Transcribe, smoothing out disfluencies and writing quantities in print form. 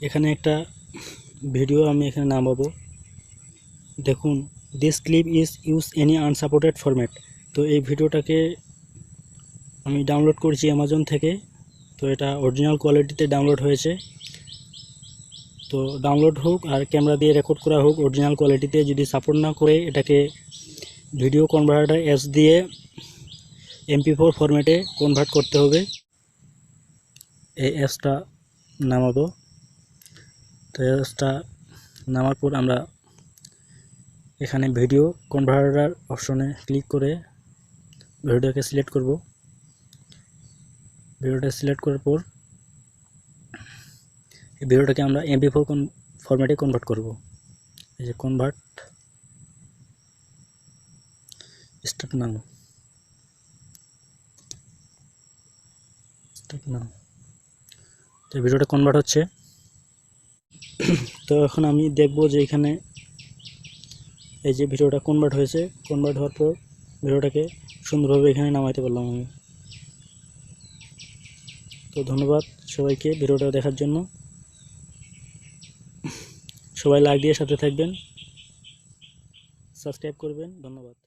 এখানে একটা ভিডিও আমি এখানে নামাবো। দেখুন, this clip is use any unsupported format. তো এই ভিডিওটাকে আমি ডাউনলোড করেছি অ্যামাজন থেকে। তো এটা অরিজিনাল কোয়ালিটিতে ডাউনলোড হয়েছে। তো ডাউনলোড হোক আর ক্যামেরা দিয়ে রেকর্ড করা হোক অরিজিনাল কোয়ালিটিতে, যদি সাপোর্ট না করে এটাকে ভিডিও কনভার্টার অ্যাপস দিয়ে MP4 ফরম্যাটে কনভার্ট করতে হবে। এই অ্যাপসটা নামাবো। তো অ্যাপসটা নামার পর আমরা এখানে ভিডিও কনভার্টার অপশনে ক্লিক করে ভিডিওটাকে সিলেক্ট করব। ভিডিওটা সিলেক্ট করার পর এই ভিডিওটাকে আমরা MP4 ফরম্যাটে কনভার্ট করব। এই যে কনভার্ট, স্টার্ট নাও। তো ভিডিওটা কনভার্ট হচ্ছে। তো এখন আমি দেখব যে এখানে এই যে ভিডিওটা কনভার্ট হয়েছে। কনভার্ট হওয়ার পর ভিডিওটাকে সুন্দরভাবে এখানে নামাইতে পারলাম আমি। তো ধন্যবাদ সবাইকে ভিডিওটা দেখার জন্য। সবাই লাইক দিয়ে সাথে থাকবেন, সাবস্ক্রাইব করবেন। ধন্যবাদ।